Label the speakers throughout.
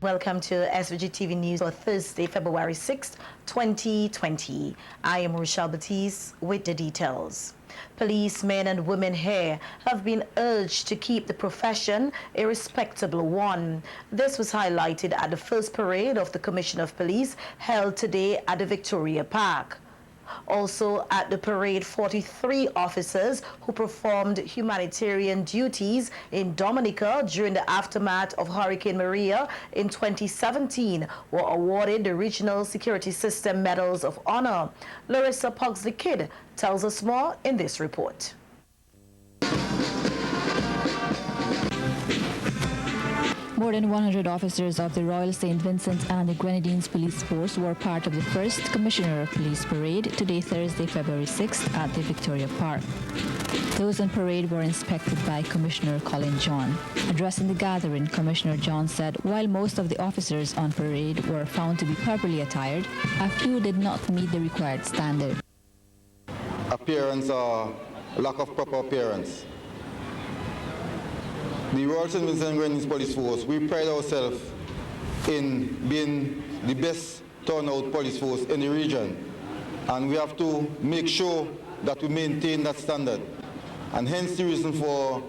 Speaker 1: Welcome to SVG-TV News for Thursday, February 6, 2020. I am Rochelle Batiste with the details. Policemen and women here have been urged to keep the profession a respectable one. This was highlighted at the first parade of the Commissioner of Police held today at the Victoria Park. Also at the parade, 43 officers who performed humanitarian duties in Dominica during the aftermath of Hurricane Maria in 2017 were awarded the Regional Security System Medals of Honor. Larissa Pugsley-Kidd tells us more in this report.
Speaker 2: More than 100 officers of the Royal St. Vincent and the Grenadines Police Force were part of the first Commissioner of Police Parade today, Thursday, February 6th at the Victoria Park. Those on parade were inspected by Commissioner Colin John. Addressing the gathering, Commissioner John said while most of the officers on parade were found to be properly attired, a few did not meet the required standard.
Speaker 3: Appearance or lack of proper appearance. The Royal St. Vincent and Grenadines Police Force, we pride ourselves in being the best turnout police force in the region, and we have to make sure that we maintain that standard, and hence the reason for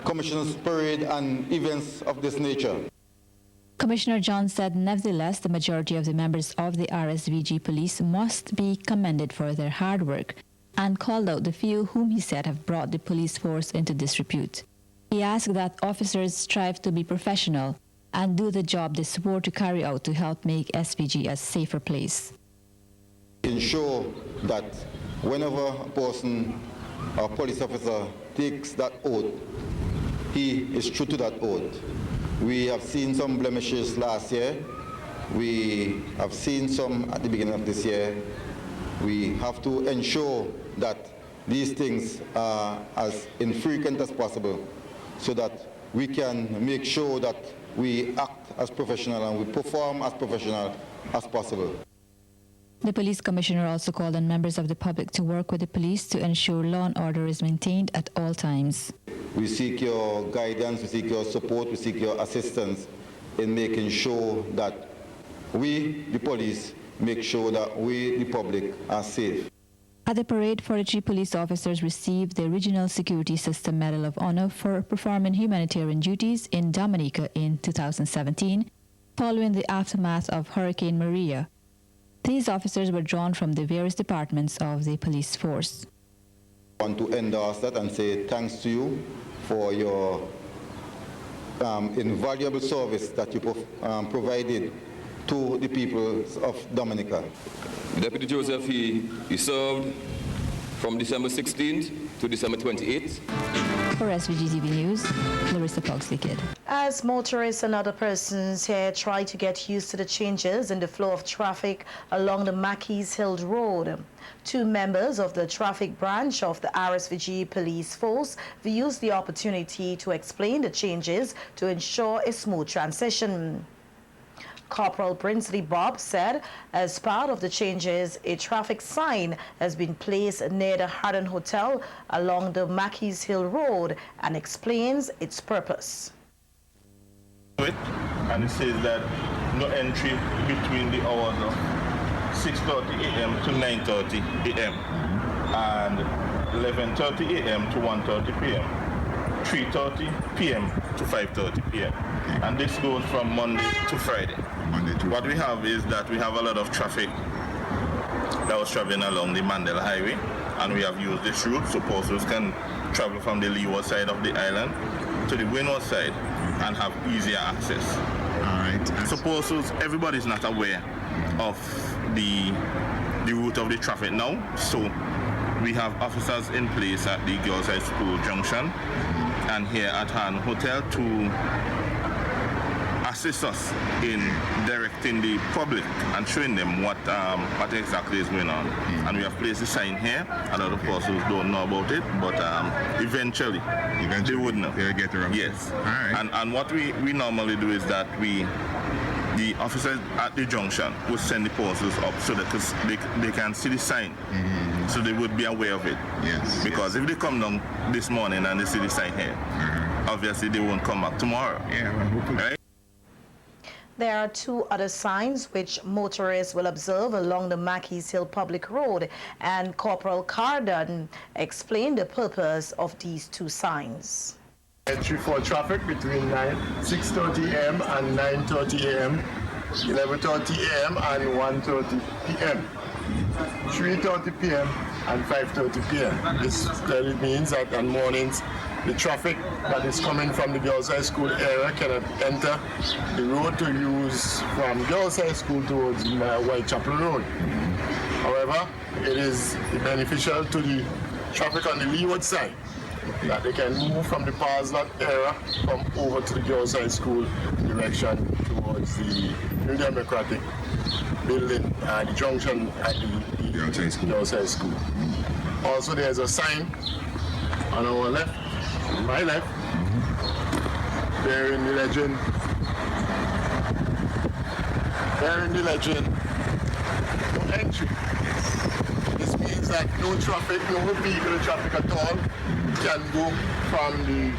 Speaker 3: Commissioner's Parade and events of this nature.
Speaker 2: Commissioner John said nevertheless the majority of the members of the RSVG police must be commended for their hard work, and called out the few whom he said have brought the police force into disrepute. He asked that officers strive to be professional and do the job they swore to carry out to help make SVG a safer place.
Speaker 3: Ensure that whenever a person or police officer takes that oath, he is true to that oath. We have seen some blemishes last year. We have seen some at the beginning of this year. We have to ensure that these things are as infrequent as possible, so that we can make sure that we act as professional and we perform as professional as possible.
Speaker 2: The police commissioner also called on members of the public to work with the police to ensure law and order is maintained at all times.
Speaker 3: We seek your guidance, we seek your support, we seek your assistance in making sure that we, the police, make sure that we, the public, are safe.
Speaker 2: At the parade, 43 police officers received the Regional Security System Medal of Honor for performing humanitarian duties in Dominica in 2017, following the aftermath of Hurricane Maria. These officers were drawn from the various departments of the police force.
Speaker 3: I want to endorse that and say thanks to you for your invaluable service that you provided to the people of Dominica.
Speaker 4: Deputy Joseph, he served from December 16th to December 28th.
Speaker 2: For SVG-TV News, Larissa Pugsley-Kidd.
Speaker 1: As motorists and other persons here try to get used to the changes in the flow of traffic along the Mackeys Hill Road, two members of the traffic branch of the RSVG Police Force used the opportunity to explain the changes to ensure a smooth transition. Corporal Brinsley Bob said as part of the changes, a traffic sign has been placed near the Haddon Hotel along the Mackeys Hill Road and explains its purpose.
Speaker 5: And it says that no entry between the hours of 6:30 a.m. to 9:30 a.m. and 11:30 a.m. to 1:30 p.m. 3:30 p.m. to 5:30 p.m. And this goes from Monday to Friday. What we have is that we have a lot of traffic that was traveling along the Mandela Highway, and we have used this route so persons can travel from the leeward side of the island to the windward side and have easier access.
Speaker 6: All right.
Speaker 5: So persons, everybody's not aware of the route of the traffic now, so we have officers in place at the Girls High School Junction and here at Han Hotel to assist us in directing the public and showing them what exactly is going on. And we have placed a sign here. A lot of persons don't know about it, but eventually they would know.
Speaker 6: They'll get around.
Speaker 5: Yes.
Speaker 6: All right.
Speaker 5: And what we normally do is that the officers at the junction would send the persons up so that they can see the sign. So they would be aware of it.
Speaker 6: Yes.
Speaker 5: Because if they come down this morning and they see the sign here, obviously they won't come back tomorrow.
Speaker 6: Yeah, well, hopefully.
Speaker 5: Right?
Speaker 1: There are two other signs which motorists will observe along the Mackey's Hill Public Road, and Corporal Carden explained the purpose of these two signs.
Speaker 6: Entry for traffic between 6:30 a.m. and 9:30 a.m., 11:30 a.m. and 1:30 p.m., 3:30 p.m. and 5:30 p.m. This clearly means that on mornings, the traffic that is coming from the Girls High School area cannot enter the road to use from Girls High School towards Whitechapel Road. However, it is beneficial to the traffic on the leeward side that they can move from the Parslot area come over to the Girls High School direction towards the New Democratic building at the junction at the Girls High School. Also, there's a sign on our left, on my left, bearing the legend, no entry. This means that no traffic, no vehicle traffic at all can go from the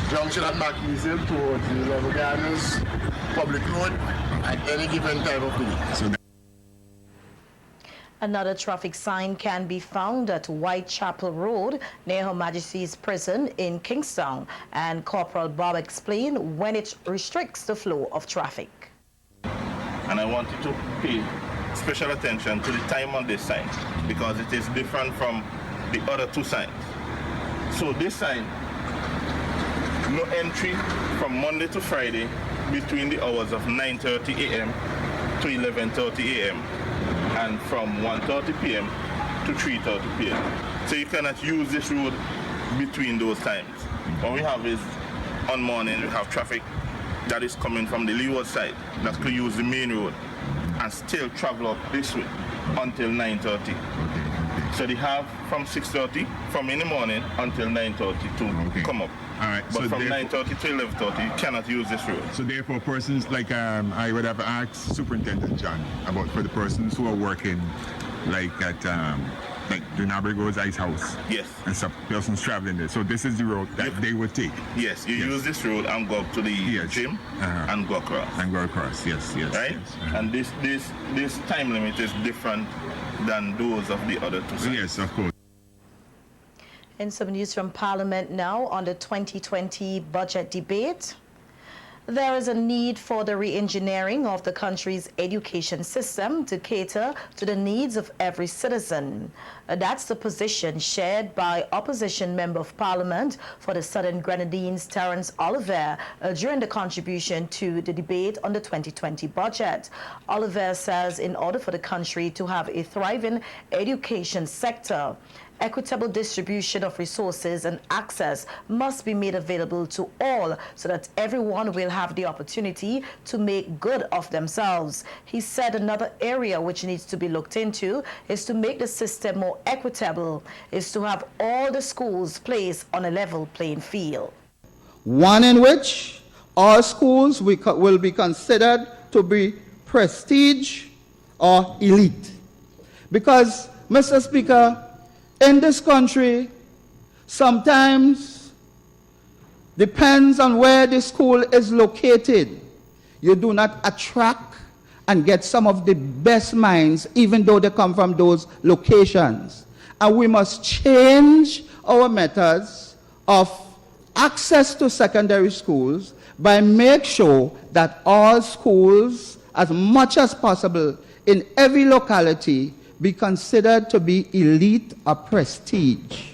Speaker 6: junction at Mackey's Hill towards the Level Gardens Public Road at any given time of the day.
Speaker 1: Another traffic sign can be found at Whitechapel Road near Her Majesty's Prison in Kingston, and Corporal Bob explained when it restricts the flow of traffic.
Speaker 5: And I want you to pay special attention to the time on this sign because it is different from the other two signs. So this sign, no entry from Monday to Friday between the hours of 9:30 a.m. to 11:30 a.m. and from 1:30 p.m. to 3:30 p.m. So you cannot use this road between those times. What we have is, on morning, we have traffic that is coming from the leeward side that could use the main road and still travel up this way until 9:30. So they have from 6:30, from in the morning until 9:30 to come up.
Speaker 7: All right.
Speaker 5: But
Speaker 7: So
Speaker 5: from 9:30 to 11:30, you cannot use this road.
Speaker 7: So therefore, persons like I would have asked Superintendent John about for the persons who are working like at like the Nabrigo's Ice House.
Speaker 5: Yes.
Speaker 7: And some persons traveling there. So this is the road that they would take.
Speaker 5: Yes, you use this road and go up to the gym and go across.
Speaker 7: And go across. Yes.
Speaker 5: Right?
Speaker 7: Yes.
Speaker 5: And this time limit is different than those of the other two sides.
Speaker 7: Yes, of course.
Speaker 1: In some news from Parliament now on the 2020 budget debate. There is a need for the re-engineering of the country's education system to cater to the needs of every citizen. That's the position shared by Opposition Member of Parliament for the Southern Grenadines, Terence Oliver, during the contribution to the debate on the 2020 budget. Oliver says in order for the country to have a thriving education sector, equitable distribution of resources and access must be made available to all so that everyone will have the opportunity to make good of themselves. He said another area which needs to be looked into is to make the system more equitable, is to have all the schools placed on a level playing field.
Speaker 8: One in which all schools will be considered to be prestige or elite. Because, Mr. Speaker, in this country, sometimes depends on where the school is located. You do not attract and get some of the best minds, even though they come from those locations. And we must change our methods of access to secondary schools by make sure that all schools, as much as possible in every locality, be considered to be elite or prestige.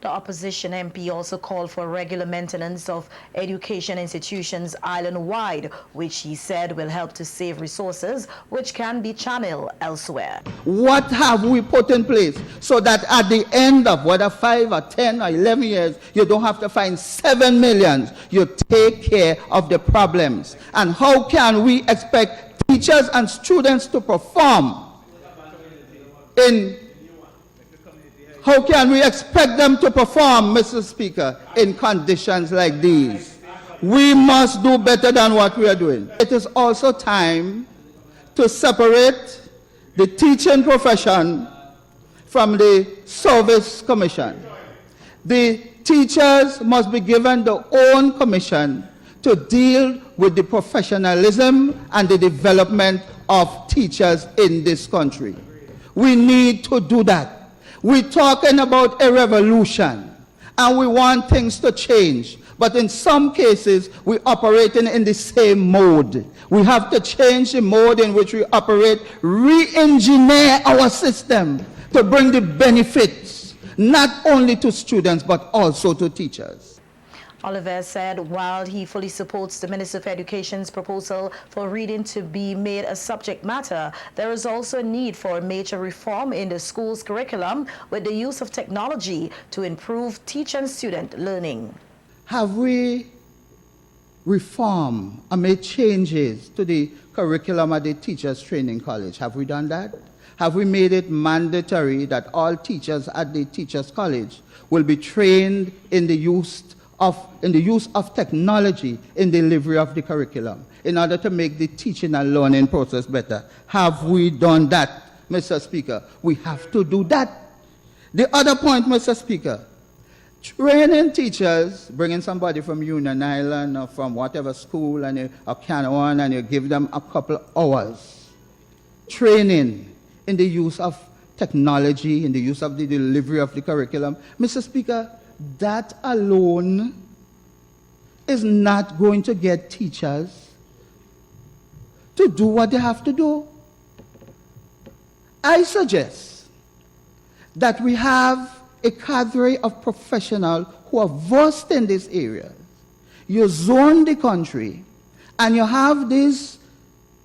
Speaker 1: The opposition MP also called for regular maintenance of education institutions island-wide, which he said will help to save resources which can be channeled elsewhere.
Speaker 8: What have we put in place so that at the end of whether 5 or 10 or 11 years, you don't have to find 7 million, you take care of the problems? And how can we expect teachers and students to perform how can we expect them to perform, Mr. Speaker, in conditions like these? We must do better than what we are doing. It is also time to separate the teaching profession from the service commission. The teachers must be given their own commission to deal with the professionalism and the development of teachers in this country. We need to do that. We're talking about a revolution, and we want things to change. But in some cases, we're operating in the same mode. We have to change the mode in which we operate, re-engineer our system to bring the benefits, not only to students, but also to teachers.
Speaker 1: Oliver said while he fully supports the Minister of Education's proposal for reading to be made a subject matter, there is also a need for a major reform in the school's curriculum with the use of technology to improve teacher and student learning.
Speaker 8: Have we reformed and made changes to the curriculum at the Teachers Training College? Have we done that? Have we made it mandatory that all teachers at the Teachers College will be trained in the use of technology in delivery of the curriculum in order to make the teaching and learning process better? Have we done that, Mr. Speaker? We have to do that. The other point, Mr. Speaker, training teachers, bringing somebody from Union Island or from whatever school or Canaan, and you give them a couple hours training in the use of technology, in the use of the delivery of the curriculum. Mr. Speaker, that alone is not going to get teachers to do what they have to do. I suggest that we have a cadre of professionals who are versed in this area. You zone the country and you have these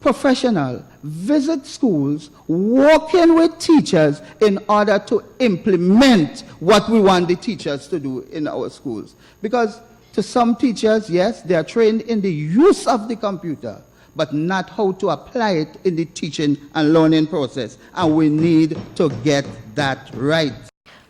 Speaker 8: professionals visit schools, working with teachers in order to implement what we want the teachers to do in our schools. Because to some teachers, yes, they are trained in the use of the computer, but not how to apply it in the teaching and learning process. And we need to get that right.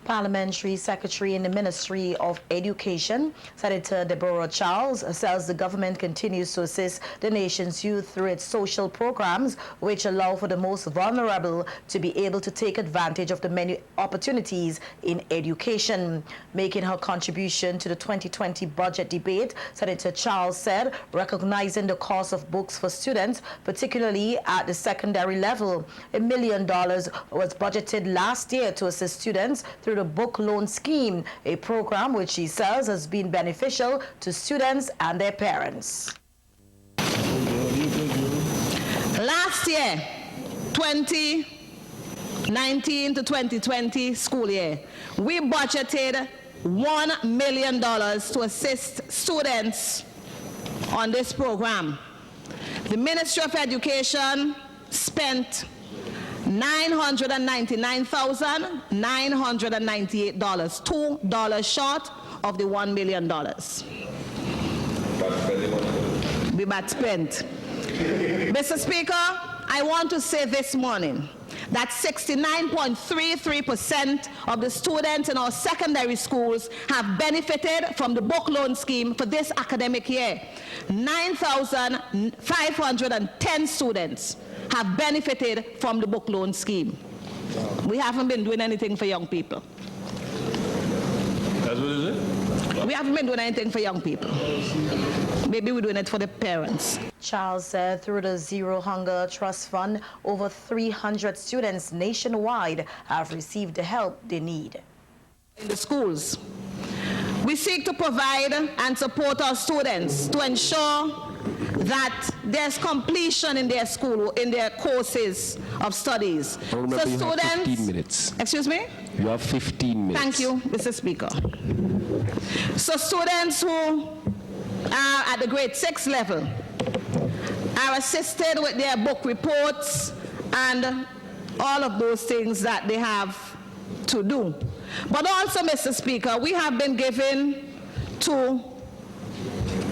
Speaker 1: Parliamentary Secretary in the Ministry of Education, Senator Deborah Charles, says the government continues to assist the nation's youth through its social programs, which allow for the most vulnerable to be able to take advantage of the many opportunities in education. Making her contribution to the 2020 budget debate, Senator Charles said, recognizing the cost of books for students, particularly at the secondary level, $1 million was budgeted last year to assist students through the book loan scheme, a program which she says has been beneficial to students and their parents.
Speaker 9: Last year, 2019 to 2020 school year, we budgeted $1 million to assist students on this program. The Ministry of Education spent $999,998, $2 short of the $1 million. We bad spent. Mr. Speaker, I want to say this morning that 69.33% of the students in our secondary schools have benefited from the book loan scheme for this academic year. 9,510 students have benefited from the book loan scheme. We haven't been doing anything for young people.
Speaker 5: That's what is it?
Speaker 9: We haven't been doing anything for young people. Maybe we're doing it for the parents.
Speaker 1: Charles said through the Zero Hunger Trust Fund, over 300 students nationwide have received the help they need.
Speaker 9: In the schools, we seek to provide and support our students to ensure that there's completion in their school, in their courses of studies.
Speaker 10: Remember,
Speaker 9: so
Speaker 10: you
Speaker 9: students,
Speaker 10: have 15 minutes.
Speaker 9: Excuse me?
Speaker 10: You have 15 minutes.
Speaker 9: Thank you, Mr. Speaker. So students who are at the grade 6 level are assisted with their book reports and all of those things that they have to do. But also, Mr. Speaker, we have been giving to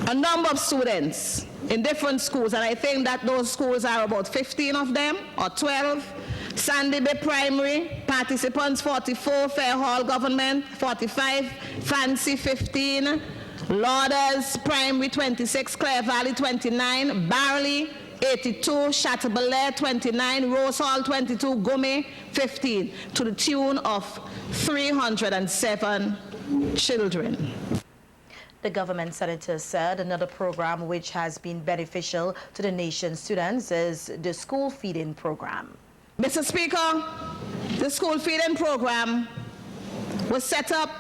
Speaker 9: a number of students in different schools, and I think that those schools are about 15 of them, or 12. Sandy Bay Primary, participants 44, Fair Hall Government 45, Fancy 15, Lauders Primary 26, Clare Valley 29, Barley 82, Chateaubelair 29, Rose Hall 22, Gome 15, to the tune of 307 children.
Speaker 1: The government senator said another program which has been beneficial to the nation's students is the school feeding program.
Speaker 9: Mr. Speaker, the school feeding program was set up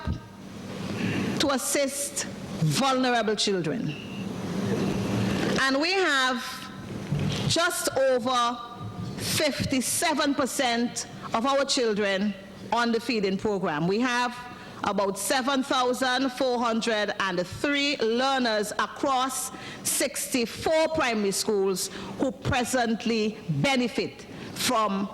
Speaker 9: to assist vulnerable children. And we have just over 57% of our children on the feeding program. We have about 7,403 learners across 64 primary schools who presently benefit from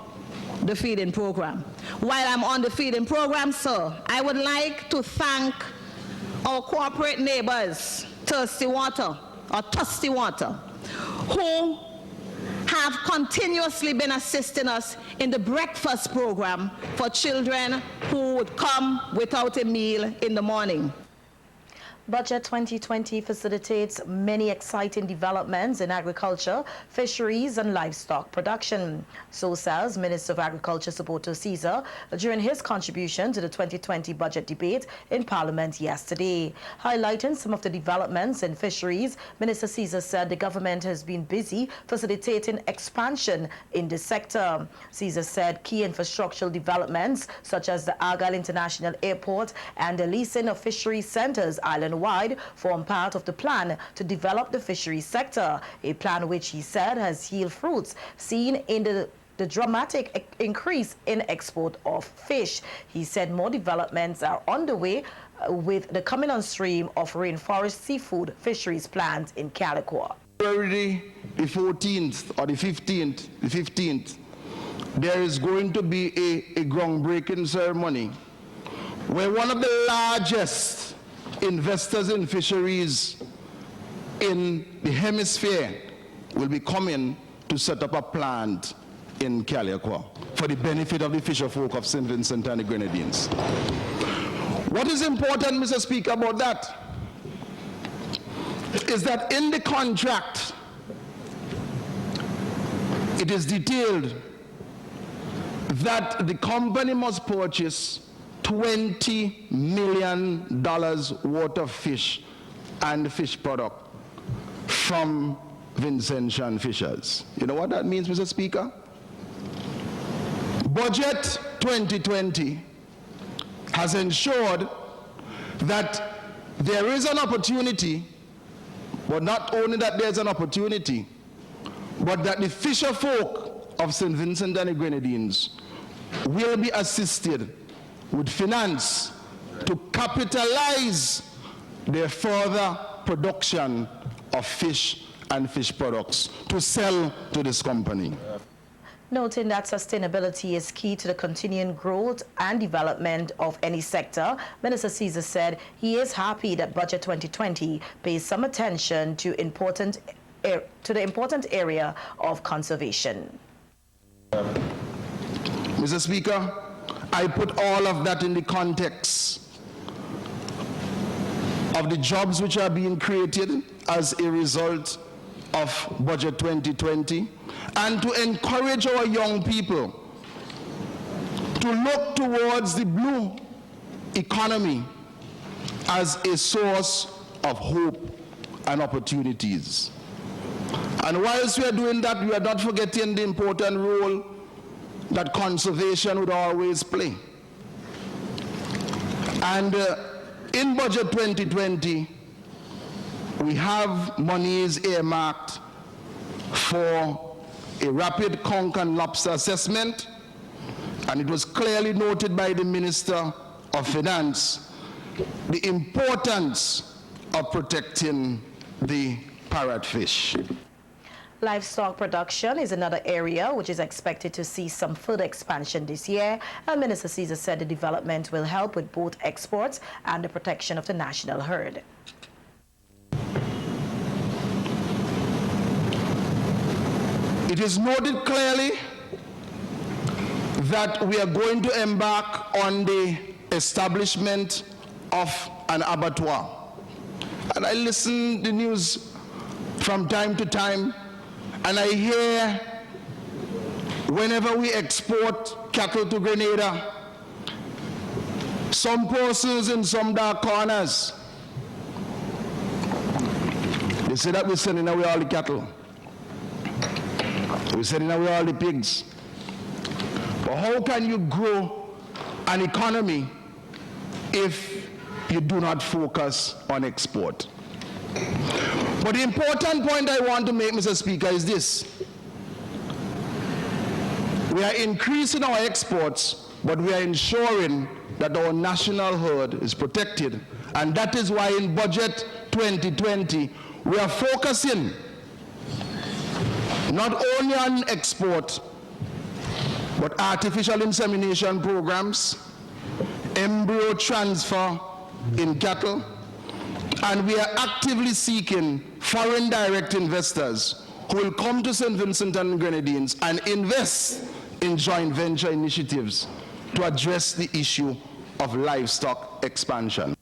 Speaker 9: the feeding program. While I'm on the feeding program, sir, I would like to thank our corporate neighbors, Thirsty Water, who have continuously been assisting us in the breakfast program for children who would come without a meal in the morning.
Speaker 1: Budget 2020 facilitates many exciting developments in agriculture, fisheries and livestock production. So says Minister of Agriculture Saboto Caesar during his contribution to the 2020 budget debate in Parliament yesterday. Highlighting some of the developments in fisheries, Minister Caesar said the government has been busy facilitating expansion in the sector. Caesar said key infrastructural developments such as the Argyle International Airport and the leasing of fisheries centers island-wide form part of the plan to develop the fisheries sector, a plan which he said has yielded fruits seen in the dramatic increase in export of fish. He said more developments are underway with the coming on stream of rainforest seafood fisheries plans in Calico.
Speaker 11: February the 14th or the 15th, there is going to be a groundbreaking ceremony where one of the largest investors in fisheries in the hemisphere will be coming to set up a plant in Calico for the benefit of the fisher folk of St. Vincent and the Grenadines. What is important, Mr. Speaker, about that is that in the contract it is detailed that the company must purchase $20 million worth of fish and fish product from Vincentian fishers. You know what that means, Mr. Speaker? Budget 2020 has ensured that there is an opportunity, but not only that there's an opportunity, but that the fisher folk of St. Vincent and the Grenadines will be assisted with finance to capitalize their further production of fish and fish products to sell to this company.
Speaker 1: Noting that sustainability is key to the continuing growth and development of any sector, Minister Caesar said he is happy that Budget 2020 pays some attention to the important area of conservation.
Speaker 11: Mr. Speaker, I put all of that in the context of the jobs which are being created as a result of Budget 2020, and to encourage our young people to look towards the blue economy as a source of hope and opportunities. And whilst we are doing that, we are not forgetting the important role that conservation would always play. And in Budget 2020, we have monies earmarked for a rapid conch and lobster assessment, and it was clearly noted by the Minister of Finance the importance of protecting the parrotfish.
Speaker 1: Livestock production is another area which is expected to see some further expansion this year, and Minister Caesar said the development will help with both exports and the protection of the national herd.
Speaker 11: It is noted clearly that we are going to embark on the establishment of an abattoir. And I listen to the news from time to time, and I hear whenever we export cattle to Grenada, some persons in some dark corners say that we're sending away all the cattle. We're sending away all the pigs. But how can you grow an economy if you do not focus on export? But the important point I want to make, Mr. Speaker, is this. We are increasing our exports, but we are ensuring that our national herd is protected. And that is why in Budget 2020, we are focusing not only on export, but artificial insemination programs, embryo transfer in cattle, and we are actively seeking foreign direct investors who will come to St. Vincent and Grenadines and invest in joint venture initiatives to address the issue of livestock expansion.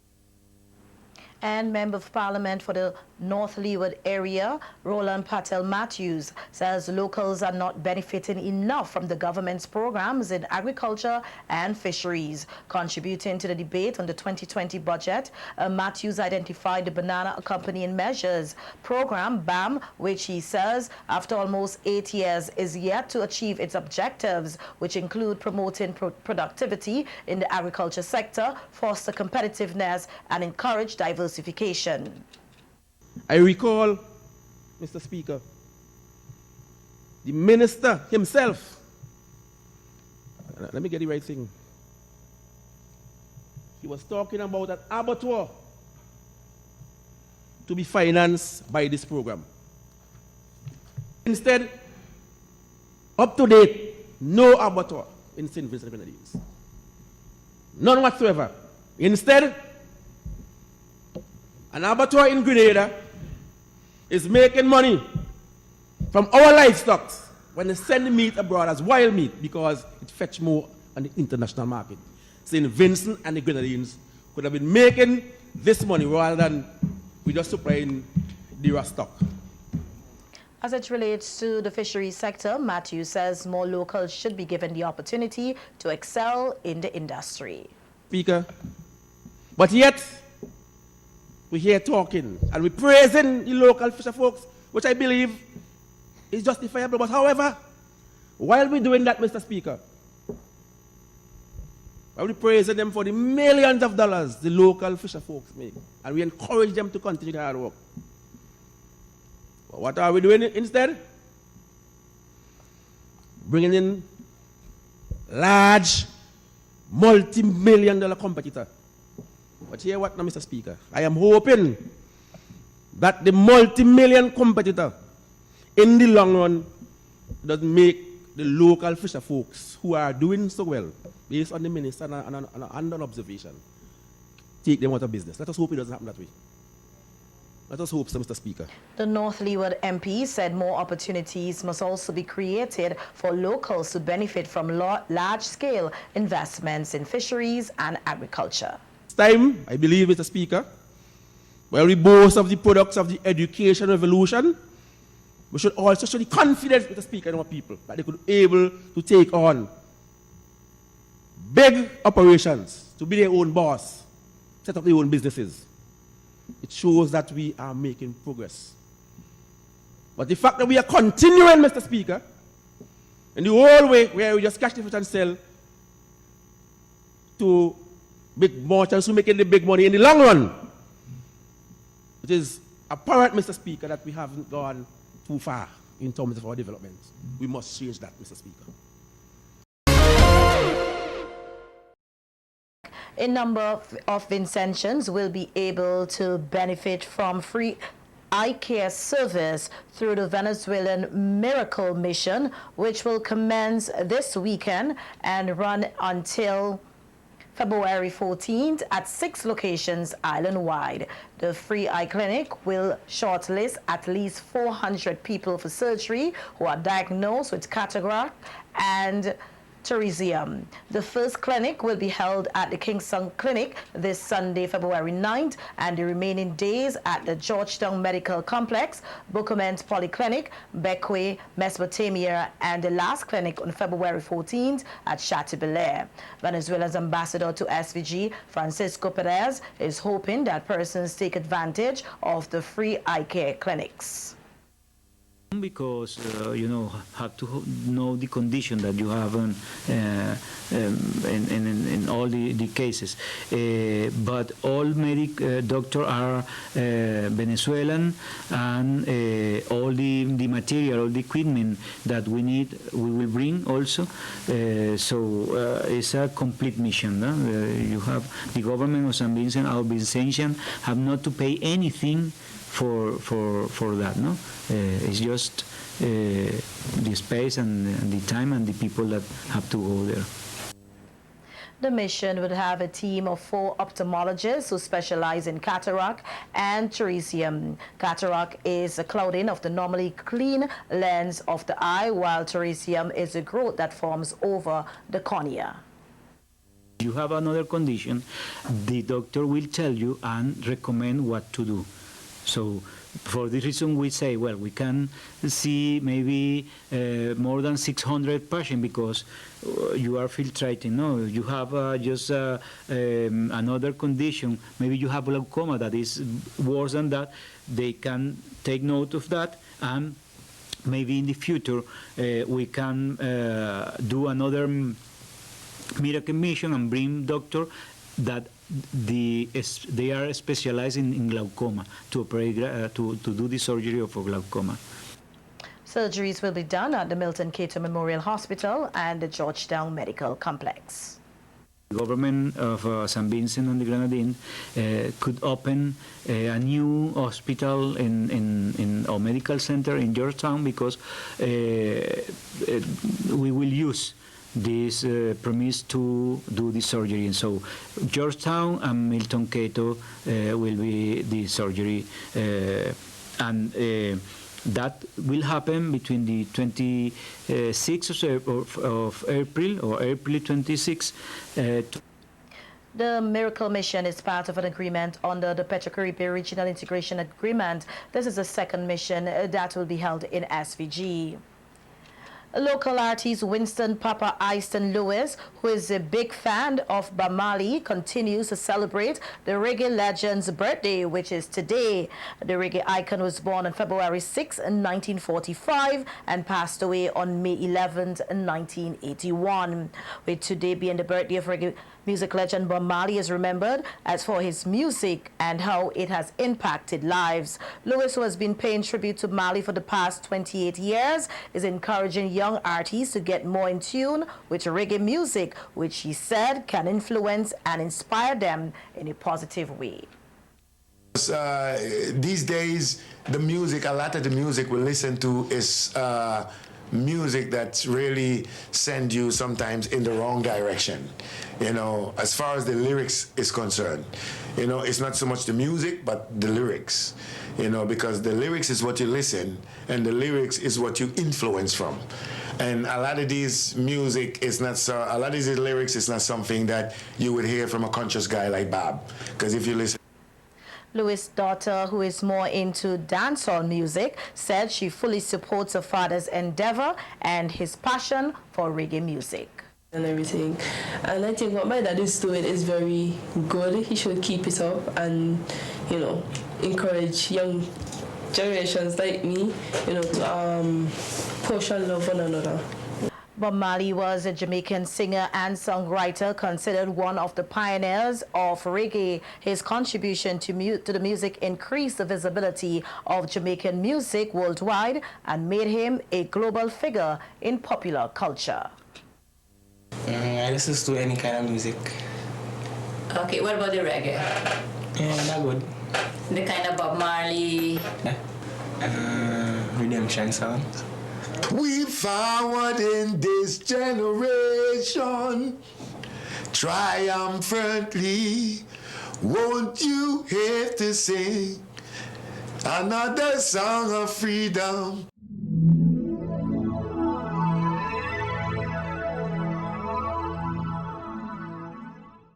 Speaker 1: And Member of Parliament for the North Leeward area, Roland Patel Matthews, says locals are not benefiting enough from the government's programs in agriculture and fisheries. Contributing to the debate on the 2020 budget, Matthews identified the Banana Accompanying Measures program, BAM, which he says, after almost 8 years, is yet to achieve its objectives, which include promoting productivity in the agriculture sector, foster competitiveness, and encourage diversification.
Speaker 12: I recall, Mr. Speaker, the minister himself, let me get the right thing, he was talking about an abattoir to be financed by this program. Instead, up to date, no abattoir in St. Vincent and Grenadines. None whatsoever. Instead, an abattoir in Grenada is making money from our livestock when they send the meat abroad as wild meat because it fetch more on the international market. St. Vincent and the Grenadines could have been making this money rather than we just supplying the raw stock.
Speaker 1: As it relates to the fisheries sector, Matthew says more locals should be given the opportunity to excel in the industry.
Speaker 12: Speaker, but yet we're here talking and we're praising the local fisher folks, which I believe is justifiable. But however, while we're doing that, Mr. Speaker, while we're praising them for the millions of dollars the local fisher folks make, and we encourage them to continue their hard work, but what are we doing instead? Bringing in large, multi-million-dollar competitor. But hear what now, Mr. Speaker? I am hoping that the multi-million competitor, in the long run, does make the local fisher folks who are doing so well, based on the minister and under observation, take them out of business. Let us hope it doesn't happen that way. Let us hope so, Mr. Speaker.
Speaker 1: The North Leeward MP said more opportunities must also be created for locals to benefit from large-scale investments in fisheries and agriculture.
Speaker 12: Time, I believe, Mr. Speaker, while we boast of the products of the education revolution, we should also show the confidence, Mr. Speaker, in our people that they could be able to take on big operations, to be their own boss, set up their own businesses. It shows that we are making progress. But the fact that we are continuing, Mr. Speaker, in the whole way where we just catch the fish and sell to big merchants who are making the big money in the long run, it is apparent, Mr. Speaker, that we haven't gone too far in terms of our development. We must change that, Mr. Speaker.
Speaker 1: A number of Vincentians will be able to benefit from free eye care service through the Venezuelan Miracle Mission, which will commence this weekend and run until February 14th at 6 locations island-wide. The free eye clinic will shortlist at least 400 people for surgery who are diagnosed with cataract and tourism. The first clinic will be held at the Kingston Clinic this Sunday, February 9th, and the remaining days at the Georgetown Medical Complex, Bookament Polyclinic, Beckway, Mesopotamia, and the last clinic on February 14th at Chateau-Belair. Venezuela's ambassador to SVG, Francisco Perez, is hoping that persons take advantage of the free eye care clinics.
Speaker 13: Because you know, have to know the condition that you have in all the cases. But all doctors are Venezuelan, and all the material, all the equipment that we need, we will bring also. So it's a complete mission. You have the government of St. Vincent, our Vincentian, have not to pay anything for that, no? It's just the space and the time and the people that have to go there.
Speaker 1: The mission would have a team of 4 ophthalmologists who specialize in cataract and teresium. Cataract is a clouding of the normally clean lens of the eye, while teresium is a growth that forms over the cornea.
Speaker 13: You have another condition, the doctor will tell you and recommend what to do. So for this reason we say, well, we can see maybe more than 600 patients because you are filtrating. No, you have just another condition. Maybe you have glaucoma that is worse than that. They can take note of that, and maybe in the future we can do another miracle mission and bring doctor that they are specialized in glaucoma to operate to do the surgery of glaucoma.
Speaker 1: Surgeries will be done at the Milton Cato Memorial Hospital and the Georgetown Medical Complex.
Speaker 13: The government of St. Vincent and the Grenadines could open a new hospital in our medical center in Georgetown because we will use this premise to do the surgery. And so Georgetown and Milton Cato will be the surgery, and that will happen between the 26th of April or April 26th.
Speaker 1: The Miracle Mission is part of an agreement under the Petro-Caribbean Regional Integration Agreement. This is the second mission that will be held in SVG. Local artist Winston Papa Easton Lewis, who is a big fan of Marley, continues to celebrate the reggae legend's birthday, which is today. The reggae icon was born on February 6, 1945 and passed away on May 11, 1981. With today being the birthday of reggae music legend Bob Marley is remembered as for his music and how it has impacted lives. Lewis, who has been paying tribute to Marley for the past 28 years, is encouraging young artists to get more in tune with reggae music, which he said can influence and inspire them in a positive way.
Speaker 6: These days, the music, a lot of the music we listen to is music that really send you sometimes in the wrong direction. You know, as far as the lyrics is concerned, you know, it's not so much the music, but the lyrics, you know, because the lyrics is what you listen and the lyrics is what you influence from. And a lot of these music is not so, a lot of these lyrics is not something that you would hear from a conscious guy like Bob. Because if you listen,
Speaker 1: Lewis' daughter, who is more into dancehall music, said she fully supports her father's endeavor and his passion for reggae music.
Speaker 14: And everything. And I think what my dad is doing is very good. He should keep it up and, you know, encourage young generations like me, you know, to push and love one another.
Speaker 1: Bob Marley was a Jamaican singer and songwriter, considered one of the pioneers of reggae. His contribution to the music increased the visibility of Jamaican music worldwide and made him a global figure in popular culture.
Speaker 15: I listen to any kind of music.
Speaker 16: Okay, what about the reggae?
Speaker 15: Yeah, not good.
Speaker 16: The kind of Bob Marley?
Speaker 15: Redemption songs.
Speaker 6: We forward in this generation triumphantly. Won't you have to sing another song of freedom?